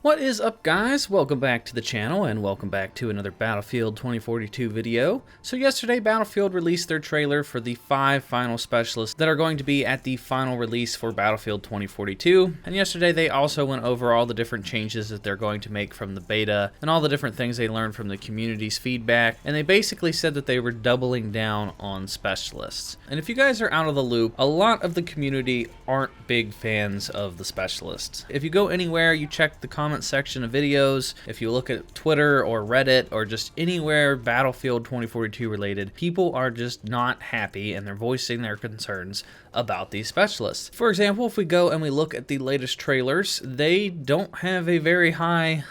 What is up, guys? Welcome back to the channel and welcome back to another Battlefield 2042 video. So yesterday Battlefield released their trailer for the 5 final specialists that are going to be at the final release for Battlefield 2042, and yesterday they also went over all the different changes that they're going to make from the beta and all the different things they learned from the community's feedback, and they basically said that they were doubling down on specialists. And if you guys are out of the loop, a lot of the community aren't big fans of the specialists. If you go anywhere, you check the comment section of videos, if you look at Twitter or Reddit or just anywhere Battlefield 2042 related, people are just not happy and they're voicing their concerns about these specialists. For example, if we go and we look at the latest trailers, they don't have a very high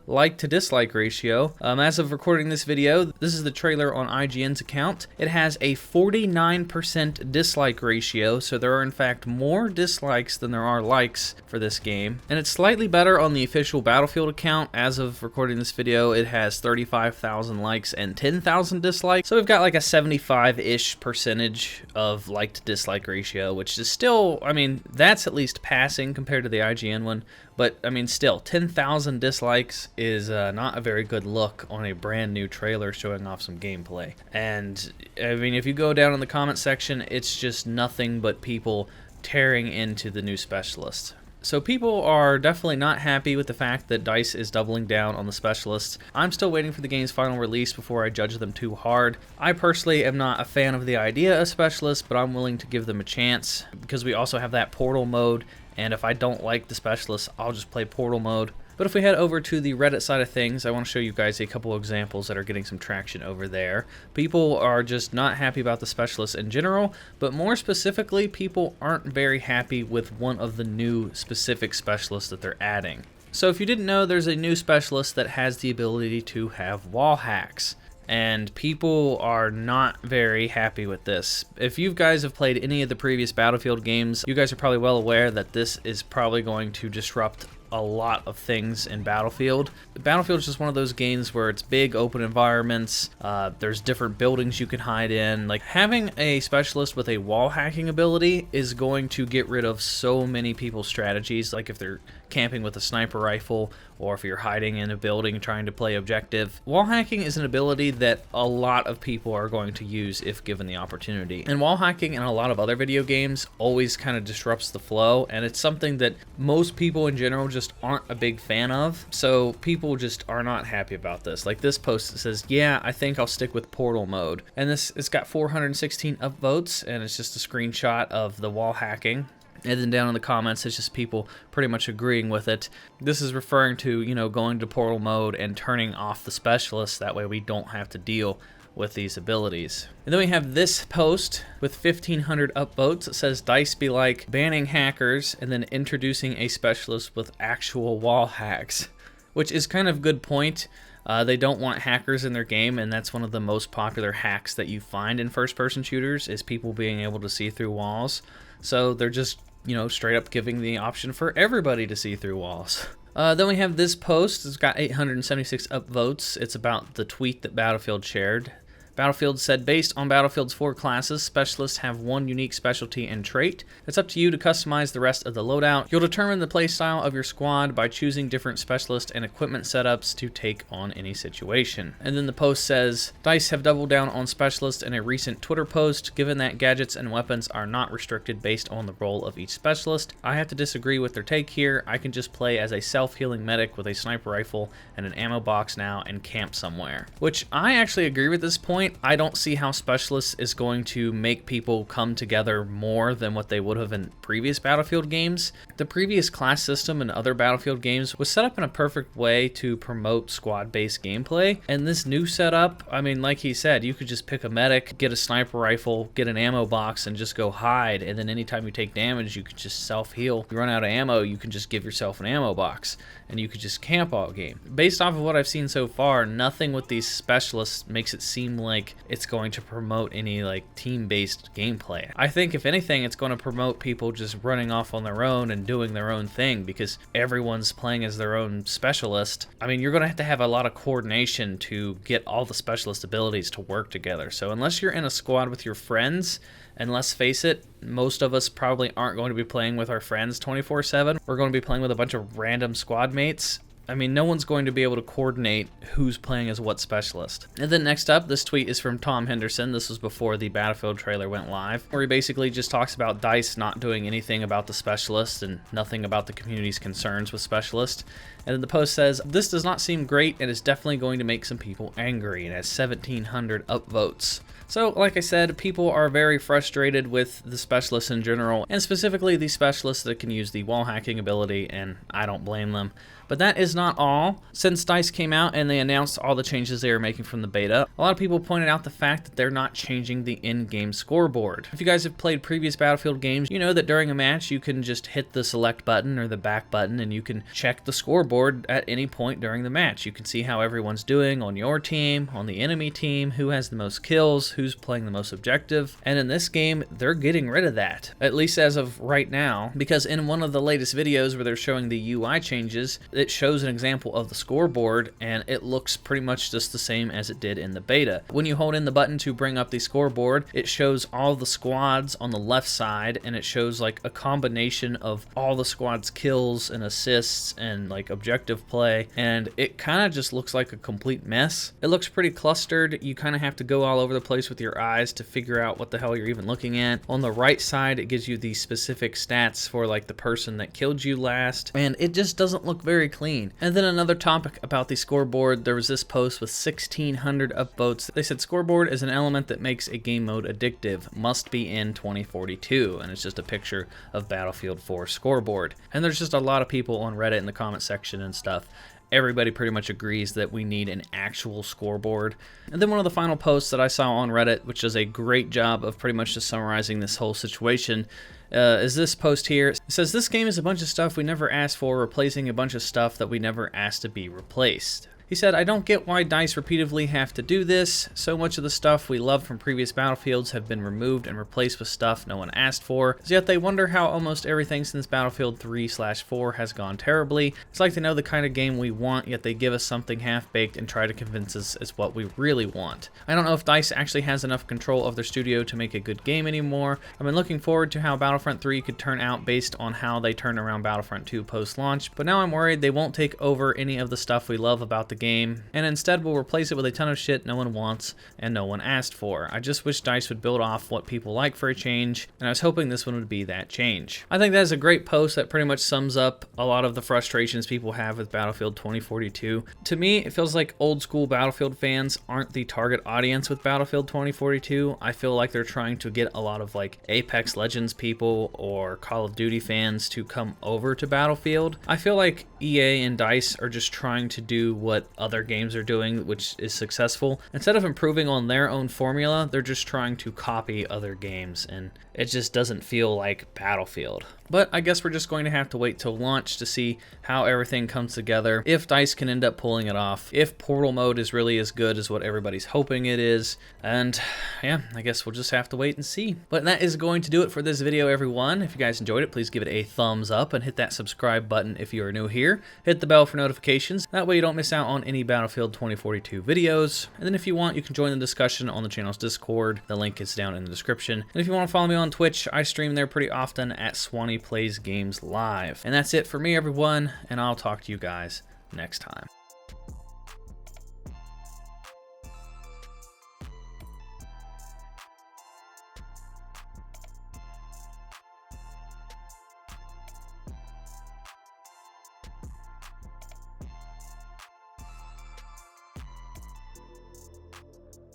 like to dislike ratio. As of recording this video, this is the trailer on IGN's account. It has a 49% dislike ratio, so there are in fact more dislikes than there are likes for this game. And it's slightly better on the official Battlefield account. As of recording this video, it has 35,000 likes and 10,000 dislikes. So we've got like a 75-ish percentage of like to dislike ratio, which is still, I mean, that's at least passing compared to the IGN one. But, I mean, still, 10,000 dislikes is not a very good look on a brand new trailer showing off some gameplay. And, I mean, if you go down in the comment section, it's just nothing but people tearing into the new specialists. So people are definitely not happy with the fact that DICE is doubling down on the specialists. I'm still waiting for the game's final release before I judge them too hard. I personally am not a fan of the idea of specialists, but I'm willing to give them a chance because we also have that portal mode, and if I don't like the specialists, I'll just play portal mode. But if we head over to the Reddit side of things, I want to show you guys a couple examples that are getting some traction over there. People are just not happy about the specialists in general, but more specifically, people aren't very happy with one of the new specific specialists that they're adding. So if you didn't know, there's a new specialist that has the ability to have wall hacks. And people are not very happy with this. If you guys have played any of the previous Battlefield games, you guys are probably well aware that this is probably going to disrupt a lot of things in Battlefield. Battlefield is just one of those games where it's big open environments, there's different buildings you can hide in. Like, having a specialist with a wall hacking ability is going to get rid of so many people's strategies, like if they're camping with a sniper rifle or if you're hiding in a building trying to play objective. Wall hacking is an ability that a lot of people are going to use if given the opportunity. And wall hacking in a lot of other video games always kind of disrupts the flow, and it's something that most people in general just aren't a big fan of. So people just are not happy about this. Like this post that says, yeah, I think I'll stick with portal mode. And it's got 416 upvotes, and it's just a screenshot of the wall hacking. And then down in the comments, it's just people pretty much agreeing with it. This is referring to, you know, going to portal mode and turning off the specialists. That way we don't have to deal with these abilities. And then we have this post with 1,500 upvotes. It says, DICE be like banning hackers and then introducing a specialist with actual wall hacks, which is kind of a good point. They don't want hackers in their game, and that's one of the most popular hacks that you find in first-person shooters is people being able to see through walls. So they're just, you know, straight up giving the option for everybody to see through walls. Then we have this post. It's got 876 upvotes. It's about the tweet that Battlefield shared. Battlefield said, based on Battlefield's 4 classes, specialists have one unique specialty and trait. It's up to you to customize the rest of the loadout. You'll determine the playstyle of your squad by choosing different specialist and equipment setups to take on any situation. And then the post says, DICE have doubled down on specialists in a recent Twitter post. Given that gadgets and weapons are not restricted based on the role of each specialist, I have to disagree with their take here. I can just play as a self-healing medic with a sniper rifle and an ammo box now and camp somewhere. Which I actually agree with this point. I don't see how specialists is going to make people come together more than what they would have in previous Battlefield games. The previous class system in other Battlefield games was set up in a perfect way to promote squad-based gameplay, and this new setup, I mean, like he said, you could just pick a medic, get a sniper rifle, get an ammo box, and just go hide, and then anytime you take damage, you can just self-heal. You run out of ammo, you can just give yourself an ammo box, and you could just camp all game. Based off of what I've seen so far, nothing with these specialists makes it seem like like it's going to promote any like team-based gameplay. I think if anything, it's going to promote people just running off on their own and doing their own thing, because everyone's playing as their own specialist. I mean, you're going to have a lot of coordination to get all the specialist abilities to work together. So unless you're in a squad with your friends, and let's face it, most of us probably aren't going to be playing with our friends 24/7. We're going to be playing with a bunch of random squad mates. I mean, no one's going to be able to coordinate who's playing as what specialist. And then next up, this tweet is from Tom Henderson. This was before the Battlefield trailer went live, where he basically just talks about DICE not doing anything about the specialist and nothing about the community's concerns with specialists. And then the post says, "This does not seem great and is definitely going to make some people angry," and has 1,700 upvotes. So, like I said, people are very frustrated with the specialists in general, and specifically the specialists that can use the wall hacking ability, and I don't blame them. But that is not all. Since DICE came out and they announced all the changes they were making from the beta, a lot of people pointed out the fact that they're not changing the in-game scoreboard. If you guys have played previous Battlefield games, you know that during a match you can just hit the select button or the back button and you can check the scoreboard at any point during the match. You can see how everyone's doing on your team, on the enemy team, who has the most kills, who's playing the most objective. And in this game, they're getting rid of that, at least as of right now, because in one of the latest videos where they're showing the UI changes, it shows an example of the scoreboard and it looks pretty much just the same as it did in the beta. When you hold in the button to bring up the scoreboard, it shows all the squads on the left side, and it shows like a combination of all the squad's kills and assists and like objective play, and it kind of just looks like a complete mess. It looks pretty clustered. You kind of have to go all over the place with your eyes to figure out what the hell you're even looking at. On the right side, it gives you the specific stats for like the person that killed you last, and it just doesn't look very clean. And then another topic about the scoreboard, there was this post with 1,600 upvotes. They said scoreboard is an element that makes a game mode addictive, must be in 2042, and it's just a picture of Battlefield 4 scoreboard. And there's just a lot of people on Reddit in the comment section and stuff. Everybody pretty much agrees that we need an actual scoreboard. And then one of the final posts that I saw on Reddit, which does a great job of pretty much just summarizing this whole situation, is this post here. It says, "This game is a bunch of stuff we never asked for, replacing a bunch of stuff that we never asked to be replaced." He said, "I don't get why DICE repeatedly have to do this. So much of the stuff we loved from previous Battlefields have been removed and replaced with stuff no one asked for. Yet they wonder how almost everything since Battlefield 3/4 has gone terribly. It's like they know the kind of game we want, yet they give us something half-baked and try to convince us it's what we really want. I don't know if DICE actually has enough control of their studio to make a good game anymore. I've been looking forward to how Battlefront 3 could turn out based on how they turned around Battlefront 2 post-launch, but now I'm worried they won't take over any of the stuff we love about the game, and instead will replace it with a ton of shit no one wants and no one asked for. I just wish DICE would build off what people like for a change, and I was hoping this one would be that change." I think that is a great post that pretty much sums up a lot of the frustrations people have with Battlefield 2042. To me, it feels like old school Battlefield fans aren't the target audience with Battlefield 2042. I feel like they're trying to get a lot of like Apex Legends people or Call of Duty fans to come over to Battlefield. I feel like EA and DICE are just trying to do what other games are doing, which is successful. Instead of improving on their own formula, they're just trying to copy other games, and it just doesn't feel like Battlefield. But I guess we're just going to have to wait till launch to see how everything comes together, if DICE can end up pulling it off, if Portal mode is really as good as what everybody's hoping it is, and yeah, I guess we'll just have to wait and see. But that is going to do it for this video, everyone. If you guys enjoyed it, please give it a thumbs up and hit that subscribe button if you are new here. Hit the bell for notifications, that way you don't miss out on any Battlefield 2042 videos. And then if you want, you can join the discussion on the channel's Discord. The link is down in the description. And if you want to follow me on Twitch, I stream there pretty often at Swanee Plays Games Live. And that's it for me, everyone, and I'll talk to you guys next time.